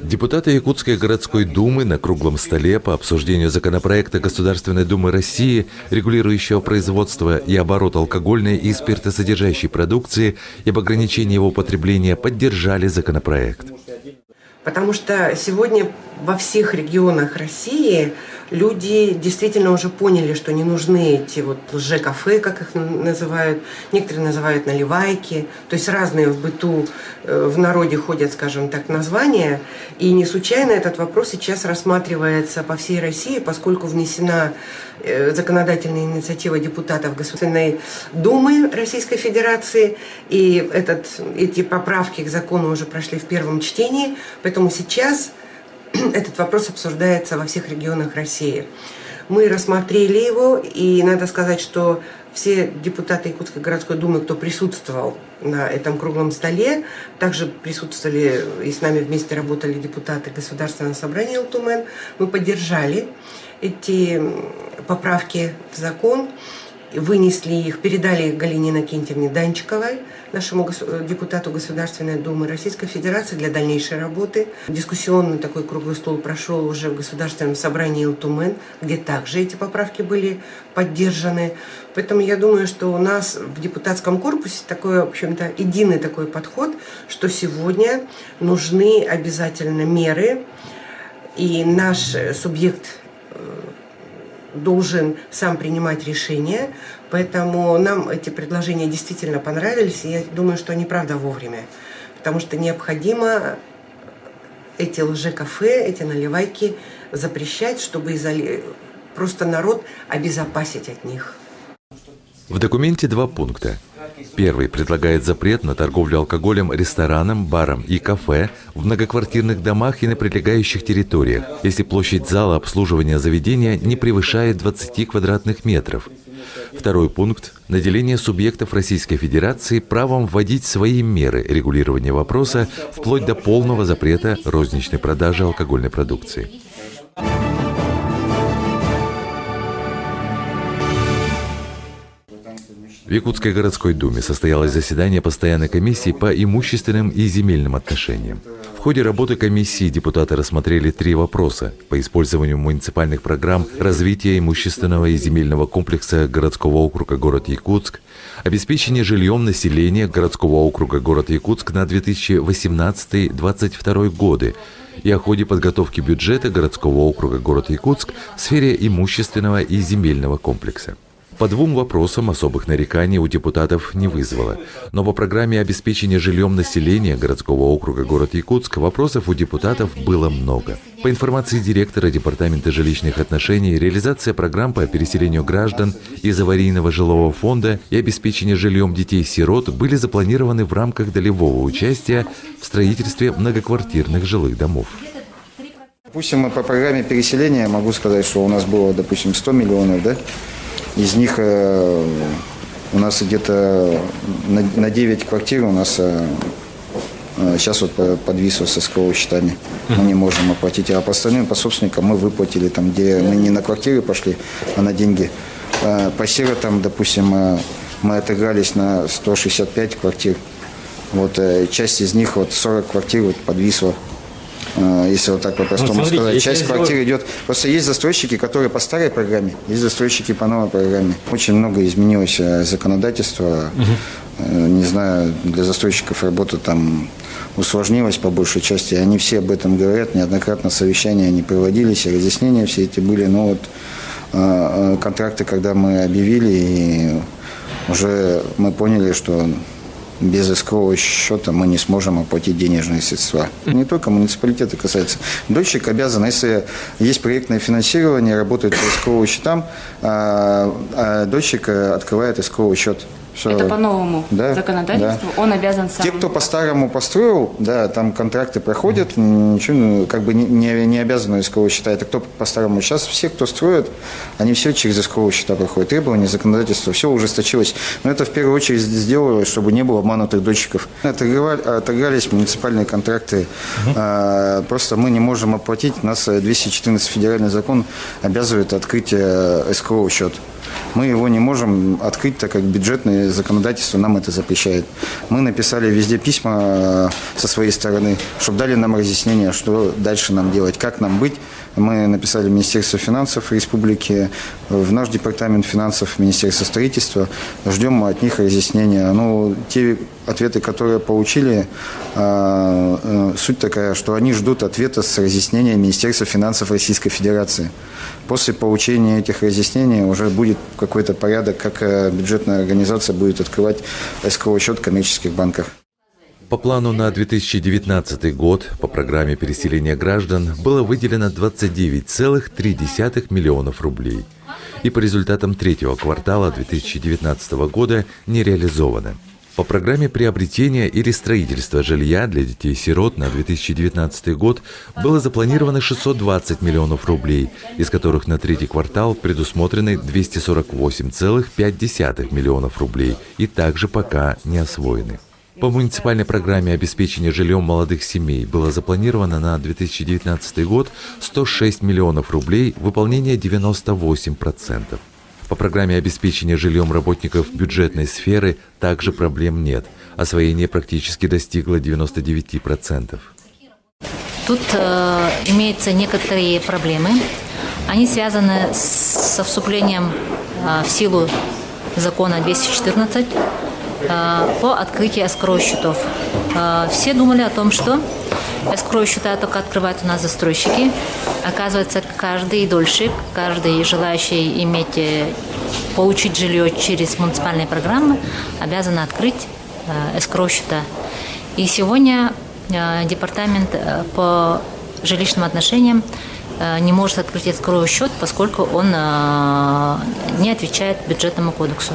Депутаты Якутской городской думы на круглом столе по обсуждению законопроекта Государственной Думы России, регулирующего производство и оборот алкогольной и спиртосодержащей продукции и об ограничении его потребления, поддержали законопроект. Потому что сегодня во всех регионах России люди действительно уже поняли, что не нужны эти вот лже-кафе, как их называют, некоторые называют наливайки, то есть разные в быту, в народе ходят, скажем так, названия. И не случайно этот вопрос сейчас рассматривается по всей России, поскольку внесена законодательная инициатива депутатов Государственной Думы Российской Федерации, и эти поправки к закону уже прошли в первом чтении, поэтому сейчас этот вопрос обсуждается во всех регионах России. Мы рассмотрели его, и надо сказать, что все депутаты Якутской городской думы, кто присутствовал на этом круглом столе, также присутствовали и с нами вместе работали депутаты Государственного собрания ЛТУМЭН, мы поддержали эти поправки в закон, вынесли их, передали их Галине Иннокентьевне Данчиковой, нашему депутату Государственной Думы Российской Федерации для дальнейшей работы. Дискуссионный такой круглый стол прошел уже в Государственном собрании ЛТУМЭН, где также эти поправки были поддержаны. Поэтому я думаю, что у нас в депутатском корпусе такой, в общем-то, единый такой подход, что сегодня нужны обязательно меры, и наш субъект должен сам принимать решения, поэтому нам эти предложения действительно понравились, и я думаю, что они правда вовремя, потому что необходимо эти лже-кафе, эти наливайки запрещать, чтобы просто народ обезопасить от них. В документе 2 пункта. Первый предлагает запрет на торговлю алкоголем ресторанам, барам и кафе в многоквартирных домах и на прилегающих территориях, если площадь зала обслуживания заведения не превышает 20 квадратных метров. Второй пункт – наделение субъектов Российской Федерации правом вводить свои меры регулирования вопроса вплоть до полного запрета розничной продажи алкогольной продукции. В Якутской городской думе состоялось заседание постоянной комиссии по имущественным и земельным отношениям. В ходе работы комиссии депутаты рассмотрели 3 вопроса по использованию муниципальных программ развития имущественного и земельного комплекса городского округа город Якутск, обеспечение жильем населения городского округа город Якутск на 2018-2022 годы и о ходе подготовки бюджета городского округа город Якутск в сфере имущественного и земельного комплекса. По 2 вопросам особых нареканий у депутатов не вызвало, но по программе обеспечения жильем населения городского округа город Якутск вопросов у депутатов было много. По информации директора Департамента жилищных отношений, реализация программ по переселению граждан из аварийного жилого фонда и обеспечение жильем детей-сирот были запланированы в рамках долевого участия в строительстве многоквартирных жилых домов. Допустим, по программе переселения могу сказать, что у нас было, допустим, 100 миллионов, да? Из них у нас где-то на 9 квартир у нас сейчас вот подвисло со СКО счетами. Мы не можем оплатить. А по остальным, по собственникам мы выплатили, там, где мы не на квартиры пошли, а на деньги. По сиротам, допустим, мы отыгрались на 165 квартир. Вот часть из них, вот 40 квартир вот подвисло. Если вот так по-простому сказать. Часть квартир идет. Просто есть застройщики, которые по старой программе, есть застройщики по новой программе. Очень много изменилось законодательство. Не знаю, для застройщиков работа там усложнилась по большей части. Они все об этом говорят. Неоднократно совещания они проводились, и разъяснения все эти были. Но вот контракты, когда мы объявили, и уже мы поняли, что без искового счета мы не сможем оплатить денежные средства. Не только муниципалитета касается. Дольщик обязан, если есть проектное финансирование, работает по исковым счетам, а дольщик открывает исковый счет. Все. Это по новому законодательству, да. Он обязан сам. Те, кто по-старому построил, да, там контракты проходят, ничего, как бы не обязаны искового счета. Это кто по-старому. Сейчас все, кто строит, они все через искового счета проходят. Требования законодательства, все ужесточилось. Но это в первую очередь сделалось, чтобы не было обманутых дольщиков. Отыгрались муниципальные контракты. Просто мы не можем оплатить. Нас 214 федеральный закон обязывает открыть искового счет. Мы его не можем открыть, так как бюджетное законодательство нам это запрещает. Мы написали везде письма со своей стороны, чтобы дали нам разъяснение, что дальше нам делать, как нам быть. Мы написали Министерство финансов Республики, в наш департамент финансов, Министерство строительства. Ждем от них разъяснения. Ну, те ответы, которые получили, суть такая, что они ждут ответа с разъяснения Министерства финансов Российской Федерации. После получения этих разъяснений уже будет какой-то порядок, как бюджетная организация будет открывать эскроу счет в коммерческих банках. По плану на 2019 год по программе переселения граждан было выделено 29,3 миллионов рублей. И по результатам третьего квартала 2019 года не реализовано. По программе приобретения или строительства жилья для детей-сирот на 2019 год было запланировано 620 миллионов рублей, из которых на третий квартал предусмотрены 248,5 миллионов рублей и также пока не освоены. По муниципальной программе обеспечения жильем молодых семей было запланировано на 2019 год 106 миллионов рублей, выполнение 98%. По программе обеспечения жильем работников бюджетной сферы также проблем нет. Освоение практически достигло 99%. Тут имеются некоторые проблемы. Они связаны со вступлением в силу закона 214 по открытию эскроу-счетов. Все думали о том, что эскроу-счета только открывают у нас застройщики. Оказывается, каждый дольщик, каждый желающий получить жилье через муниципальные программы обязан открыть эскроу-счета. И сегодня департамент по жилищным отношениям не может открыть эскроу-счет, поскольку он не отвечает бюджетному кодексу.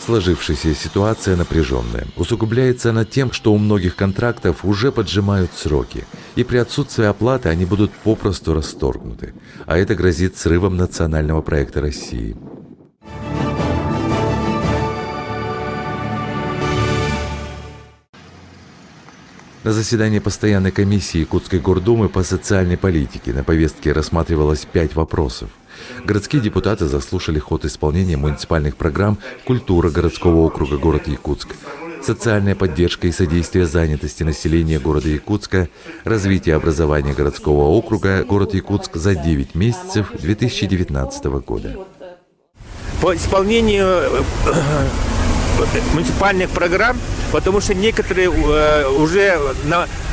Сложившаяся ситуация напряженная. Усугубляется она тем, что у многих контрактов уже поджимают сроки, и при отсутствии оплаты они будут попросту расторгнуты. А это грозит срывом национального проекта России. На заседании постоянной комиссии Якутской гордумы по социальной политике на повестке рассматривалось 5 вопросов. Городские депутаты заслушали ход исполнения муниципальных программ «Культура городского округа город Якутск», «Социальная поддержка и содействие занятости населения города Якутска», «Развитие образования городского округа город Якутск за 9 месяцев 2019 года». По исполнению муниципальных программ, потому что некоторые уже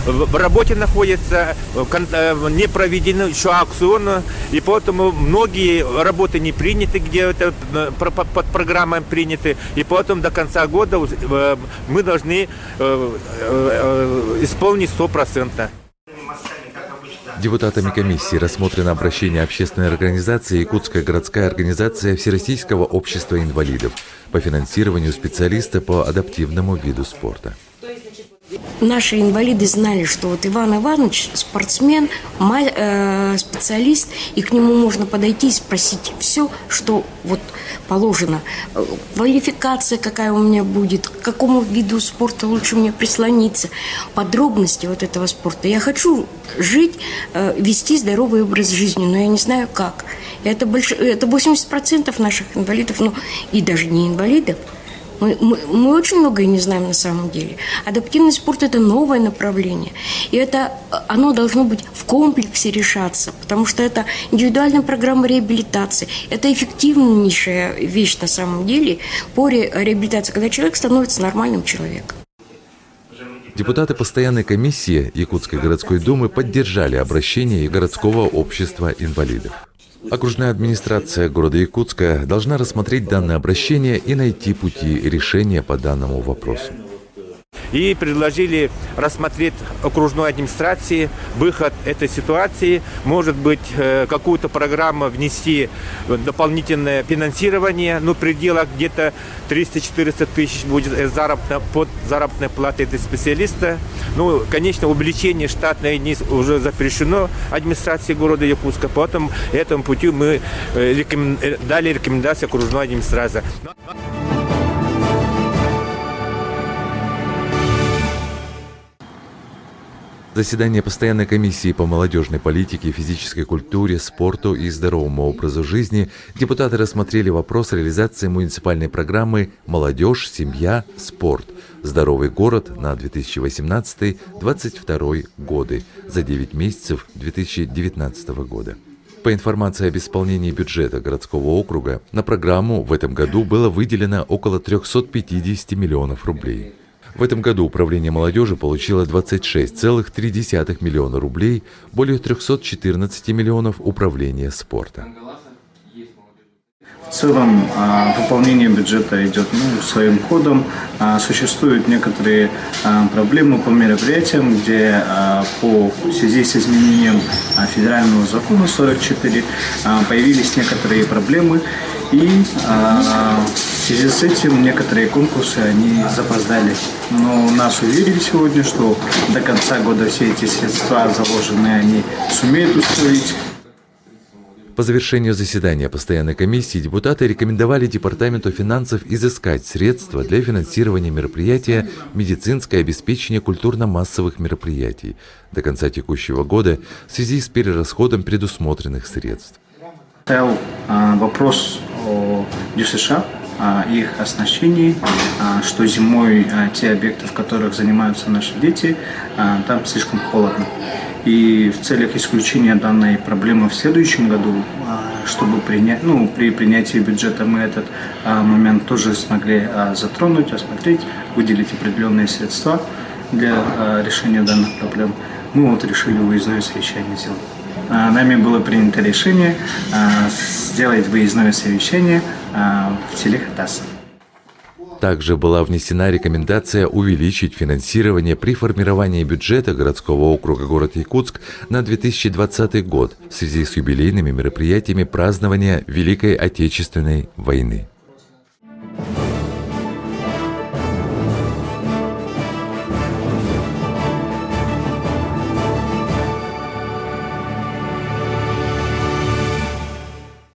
в работе находятся, не проведены еще аукционы, и поэтому многие работы не приняты, где это под программой приняты, и поэтому до конца года мы должны исполнить 100%. Депутатами комиссии рассмотрено обращение общественной организации «Якутская городская организация Всероссийского общества инвалидов» по финансированию специалиста по адаптивному виду спорта. Наши инвалиды знали, что вот Иван Иванович спортсмен, специалист, и к нему можно подойти и спросить все, что вот положено. Квалификация какая у меня будет, к какому виду спорта лучше мне прислониться, подробности вот этого спорта. Я хочу жить, вести здоровый образ жизни, но я не знаю как. Это 80% наших инвалидов, ну и даже не инвалидов. Мы очень многое не знаем на самом деле. Адаптивный спорт – это новое направление. И оно должно быть в комплексе решаться, потому что это индивидуальная программа реабилитации. Это эффективнейшая вещь на самом деле по реабилитации, когда человек становится нормальным человеком. Депутаты постоянной комиссии Якутской городской думы поддержали обращение городского общества инвалидов. Окружная администрация города Якутска должна рассмотреть данное обращение и найти пути решения по данному вопросу. И предложили рассмотреть окружной администрации выход этой ситуации. Может быть, какую-то программу внести дополнительное финансирование, но в пределах где-то 300-400 тысяч будет под заработной платой этого специалиста. Ну, конечно, увеличение штатной единицы уже запрещено администрации города Якутска, поэтому этому пути мы дали рекомендации окружной администрации. Заседание постоянной комиссии по молодежной политике, физической культуре, спорту и здоровому образу жизни депутаты рассмотрели вопрос реализации муниципальной программы «Молодежь, семья, спорт. Здоровый город» на 2018-2022 годы за 9 месяцев 2019 года. По информации об исполнении бюджета городского округа, на программу в этом году было выделено около 350 миллионов рублей. В этом году Управление молодежи получило 26,3 миллиона рублей, более 314 миллионов Управление спорта. В целом выполнение бюджета идет своим ходом. Существуют некоторые проблемы по мероприятиям, где в связи с изменением федерального закона 44 появились некоторые проблемы. И в связи с этим некоторые конкурсы они запоздали. Но нас уверили сегодня, что до конца года все эти средства заложенные они сумеют устроить. По завершению заседания постоянной комиссии депутаты рекомендовали Департаменту финансов изыскать средства для финансирования мероприятия «Медицинское обеспечение культурно-массовых мероприятий» до конца текущего года в связи с перерасходом предусмотренных средств. Стоял вопрос о ДЮСШ, о их оснащении, что зимой те объекты, в которых занимаются наши дети, там слишком холодно. И в целях исключения данной проблемы в следующем году, чтобы при принятии бюджета мы этот момент тоже смогли затронуть, осмотреть, выделить определенные средства для решения данных проблем, мы решили выездное совещание сделать. Нами было принято решение сделать выездное совещание в селе Хатас. Также была внесена рекомендация увеличить финансирование при формировании бюджета городского округа город Якутск на 2020 год в связи с юбилейными мероприятиями празднования Великой Отечественной войны.